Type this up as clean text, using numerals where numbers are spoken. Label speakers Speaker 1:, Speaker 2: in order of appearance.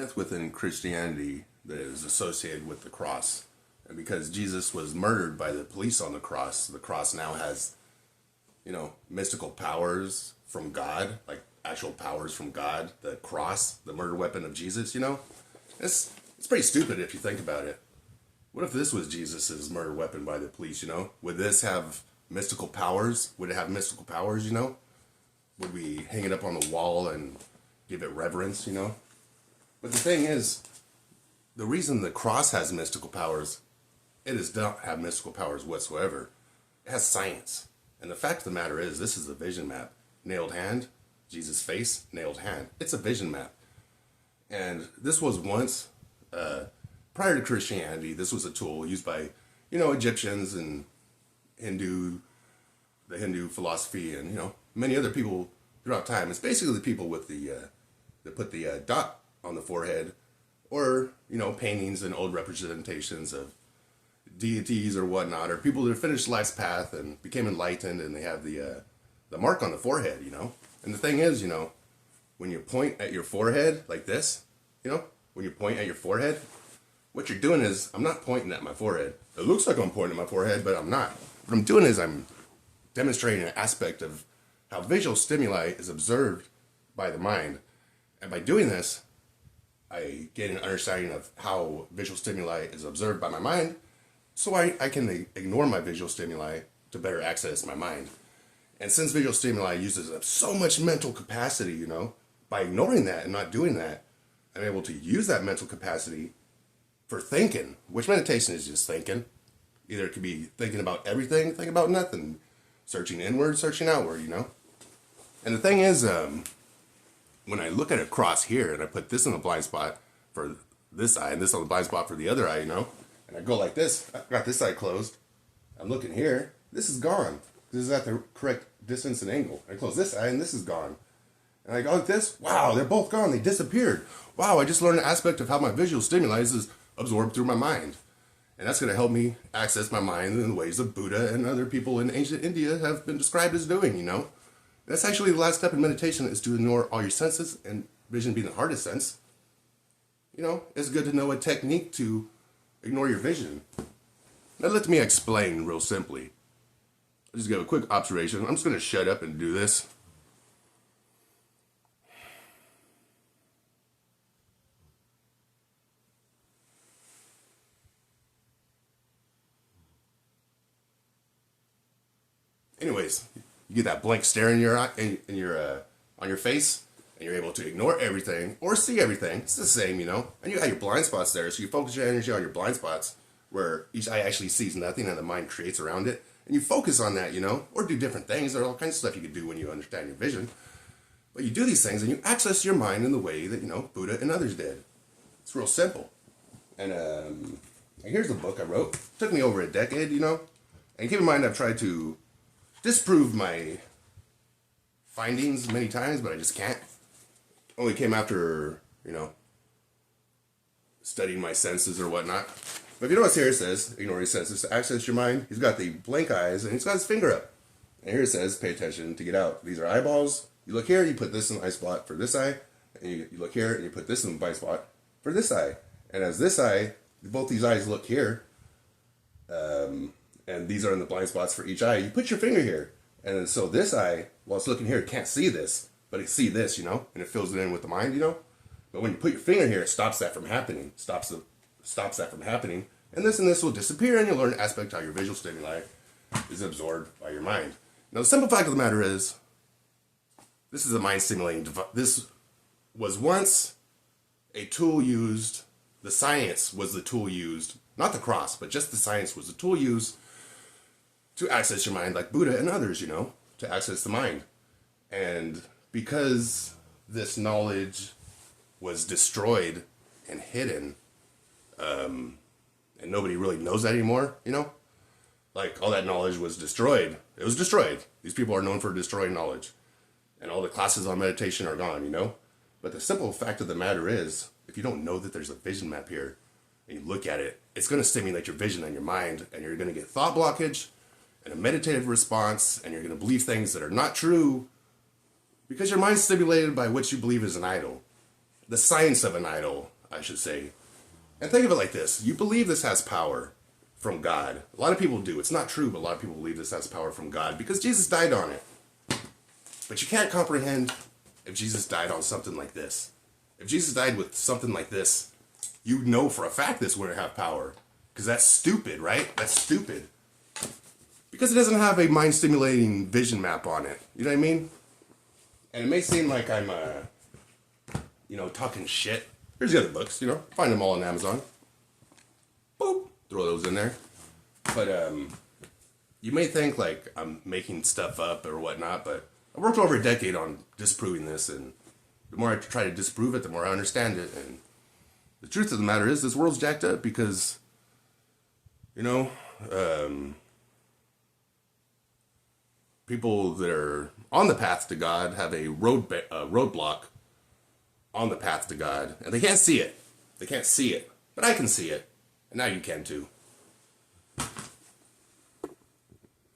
Speaker 1: myth within Christianity that is associated with the cross. And because Jesus was murdered by the police on the cross now has, mystical powers from God, like actual powers from God. The cross, the murder weapon of Jesus, It's pretty stupid if you think about it. What if this was Jesus's murder weapon by the police? Would this have mystical powers? Would it have mystical powers? Would we hang it up on the wall and give it reverence? But the thing is, the reason the cross has mystical powers, it does not have mystical powers whatsoever. It has science. And the fact of the matter is, this is a vision map. Nailed hand, Jesus' face, nailed hand. It's a vision map. And this was once, prior to Christianity, this was a tool used by, Egyptians and the Hindu philosophy and, many other people throughout time. It's basically the people with that put the dot on the forehead, or, paintings and old representations of deities or whatnot, or people that have finished life's path and became enlightened and they have the mark on the forehead, And the thing is, when you point at your forehead like this, when you point at your forehead, what you're doing is, I'm not pointing at my forehead. It looks like I'm pointing at my forehead, but I'm not. What I'm doing is I'm demonstrating an aspect of how visual stimuli is observed by the mind. And by doing this, I gain an understanding of how visual stimuli is observed by my mind, so I can ignore my visual stimuli to better access my mind. And since visual stimuli uses up so much mental capacity, by ignoring that and not doing that, I'm able to use that mental capacity for thinking, which meditation is just thinking. Either it could be thinking about everything, thinking about nothing, searching inward, searching outward, And the thing is, when I look at a cross here and I put this in the blind spot for this eye and this on the blind spot for the other eye, and I go like this, I've got this eye closed, I'm looking here, this is gone. This is at the correct distance and angle. I close this eye and this is gone. And I go like this, wow, they're both gone, they disappeared. Wow, I just learned an aspect of how my visual stimuli is absorbed through my mind. And that's going to help me access my mind in the ways that Buddha and other people in ancient India have been described as doing, That's actually the last step in meditation, is to ignore all your senses, and vision being the hardest sense. It's good to know a technique to ignore your vision. Now let me explain real simply. I'll just give a quick observation. I'm just going to shut up and do this. Anyways, you get that blank stare in your eye, on your face, and you're able to ignore everything or see everything. It's the same, And you have your blind spots there, so you focus your energy on your blind spots, where each eye actually sees nothing and the mind creates around it, and you focus on that, or do different things. There are all kinds of stuff you can do when you understand your vision. But you do these things and you access your mind in the way that Buddha and others did. It's real simple. And here's the book I wrote. It took me over a decade, And keep in mind, I've tried to disprove my findings many times, but I just can't. Only came after, studying my senses or whatnot. But if you notice here, it says, ignore your senses to access your mind. He's got the blank eyes, and he's got his finger up. And here it says, pay attention to get out. These are eyeballs. You look here, you put this in the eye spot for this eye. And you look here, and you put this in the blind spot for this eye. And as this eye, both these eyes look here, and these are in the blind spots for each eye, you put your finger here. And so this eye, while it's looking here, it can't see this, but it can see this, and it fills it in with the mind, But when you put your finger here, it stops that from happening, stops that from happening, and this will disappear, and you'll learn an aspect how your visual stimuli is absorbed by your mind. Now, the simple fact of the matter is, this is a mind-stimulating device. This was once a tool used, the science was the tool used, not the cross, but just the science was the tool used to access your mind, like Buddha and others, to access the mind. And because this knowledge was destroyed and hidden, and nobody really knows that anymore, like all that knowledge was destroyed. It was destroyed. These people are known for destroying knowledge. And all the classes on meditation are gone, But the simple fact of the matter is, if you don't know that there's a vision map here, and you look at it, it's going to stimulate your vision and your mind, and you're going to get thought blockage, and a meditative response, and you're going to believe things that are not true because your mind's stimulated by what you believe is an idol. The science of an idol. I should say. And think of it like this. You believe this has power from God. A lot of people do. It's not true, but a lot of people believe this has power from God because Jesus died on it. But you can't comprehend if Jesus died on something like this. If Jesus died with something like this, you know for a fact this wouldn't have power. Because that's stupid, right? That's stupid. Because it doesn't have a mind-stimulating vision map on it. You know what I mean? And it may seem like I'm, talking shit. Here's the other books, find them all on Amazon. Boop, throw those in there. But you may think like I'm making stuff up or whatnot, but I worked over a decade on disproving this, and the more I try to disprove it, the more I understand it. And the truth of the matter is, this world's jacked up because, people that are on the path to God have a roadblock on the path to God, and they can't see it. They can't see it, but I can see it, and now you can too.